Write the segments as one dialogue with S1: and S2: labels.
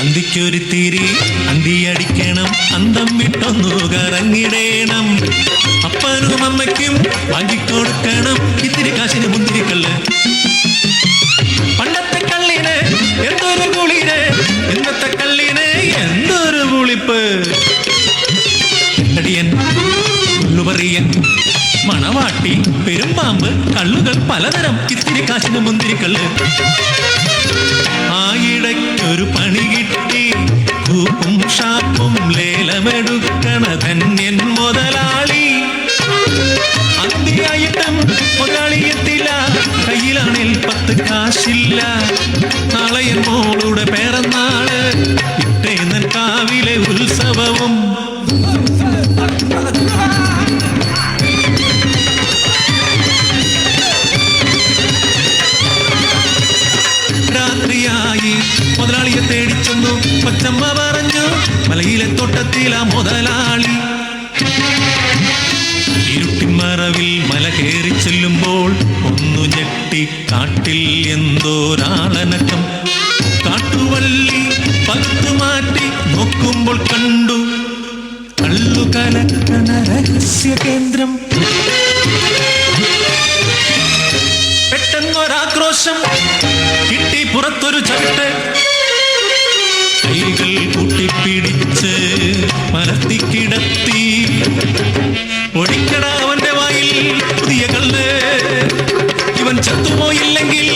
S1: അന്തിക്കൊരു തിരി അന്തിയടിക്കണം, അന്തം വിട്ടൊന്നു കറങ്ങിടേണം. അപ്പനും അമ്മയ്ക്കും വാങ്ങിക്കൊടുക്കണം ഇത്തിരി കാശിന് മുന്തിരിക്കള്ള്. പണ്ടത്തെ കള്ളിന് എന്തൊരു കുളിര്, ഇന്നത്തെ കള്ളിന് എന്തൊരു കുളിപ്പ്. കടിയൻ, ഉള്ളുപറിയൻ, മണവാട്ടി, പെരുമ്പാമ്പ്, കള്ളുകൾ പലതരം, ഇത്തിരി കാശിന് മുന്തിരിക്കള്ള്. ആയിടയ്ക്കൊരു പണി കിട്ടി, കൂപ്പും ഷാപ്പും ലേലമെടുക്കണ ധന്യൻ മുതലാളി. അന്തിയായിട്ടും മുതലാളി എത്തില്ല, കയ്യിലാണിൽ 10 കാശില്ല. നാളെ എൻ മോളുടെ പിറന്നാള്, ഇട്ടേന്നൻ കാവിലെ ഉത്സവവും. രാത്രിയായി മുതലാളിയെ തേടിച്ചെന്നു കൊച്ചമ്മ പറഞ്ഞു, മലയിലെ തോട്ടത്തിലാ മുതലാളി. ഇരുട്ടിമറവിൽ മല കയറി ചെല്ലുമ്പോൾ ഒന്നു ഞെട്ടി, കാട്ടിൽ എന്തോരാളനക്കം. കാട്ടുവള്ളി പത്തു മാറ്റി നോക്കുമ്പോൾ കണ്ടു കള്ളു കലക്കണ രഹസ്യ കേന്ദ്രം. പെട്ടെന്നൊരാക്രോശം കിട്ടി, പുറത്തൊരു ചവിട്ട്. കൈകൾ കൂട്ടിപ്പിടിച്ച് മരത്തി കിടത്തി. ഒഴിക്കട അവന്റെ വായിൽ പുതിയ കള്ള്, ഇവൻ ചത്തുപോയില്ലെങ്കിൽ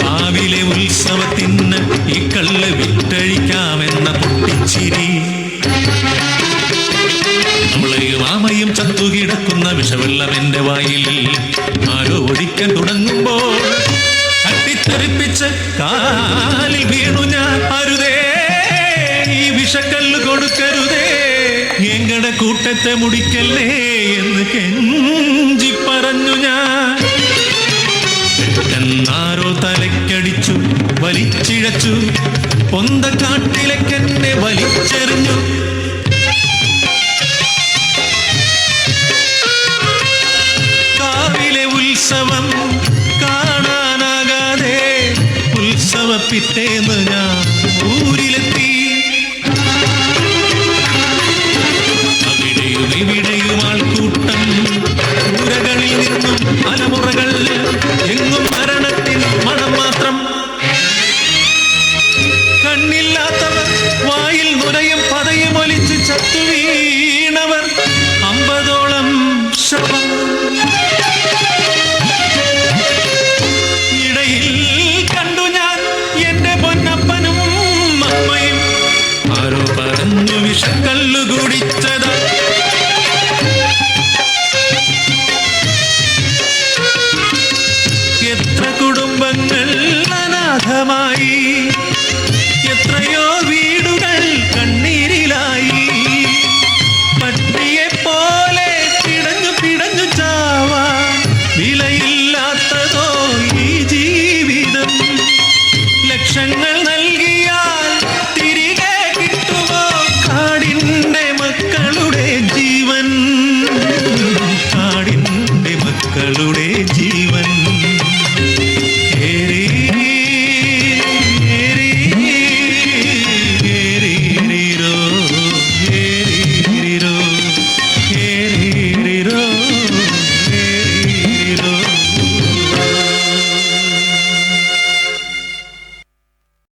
S1: ഭാവിയിലെ ഉത്സവത്തിന് ഈ കള്ള് വിറ്റഴിക്കാമെന്ന പൊട്ടിച്ചിരി. നമ്മളെയും ആമയും ചത്തുകിടക്കുന്ന വിഷവെള്ളം എന്റെ വായിൽ ആരോ ഒഴിക്കാൻ തുടങ്ങുമ്പോൾ തട്ടിത്തെറിപ്പിച്ച് കാലിൽ വീണു ഞാൻ. അരുതേ, ഈ വിഷക്കല്ല് കൊടുക്കരുതേ, എങ്കടെ കൂട്ടത്തെ മുടിക്കല്ലേ എന്ന് കെഞ്ചി പറഞ്ഞു ഞാൻ. പെട്ടെന്നാരോ തലക്കടിച്ചു, വലിച്ചിഴച്ചു, പൊന്തക്കാട്ടിലേക്കെന്നെ വലിച്ചെറിഞ്ഞു. കാവിലെ ഉത്സവം കാണാനാകാതെ ഉത്സവ പിറ്റേന്ന് ഞാൻ ഊരിലെത്തി. അവിടെയും ഇവിടെയും ആൾക്കൂട്ടം, പുരകളിൽ നിന്നും അലമുറകൾ, എങ്ങും മരണത്തിന് മണം മാത്രം. കണ്ണില്ലാത്തവർ വായിൽ നുരയും പതയും ഒലിച്ച് ചത്തു വീണവർ 50ഓളം ശവം. ഇടയിൽ കണ്ടു ഞാൻ എന്റെ പൊന്നപ്പനും അമ്മയും, ആരോ പറഞ്ഞു വിഷക്കല്ലു കുടിച്ചത്. എത്ര കുടുംബങ്ങൾ അനാഥമായി, എത്രയോ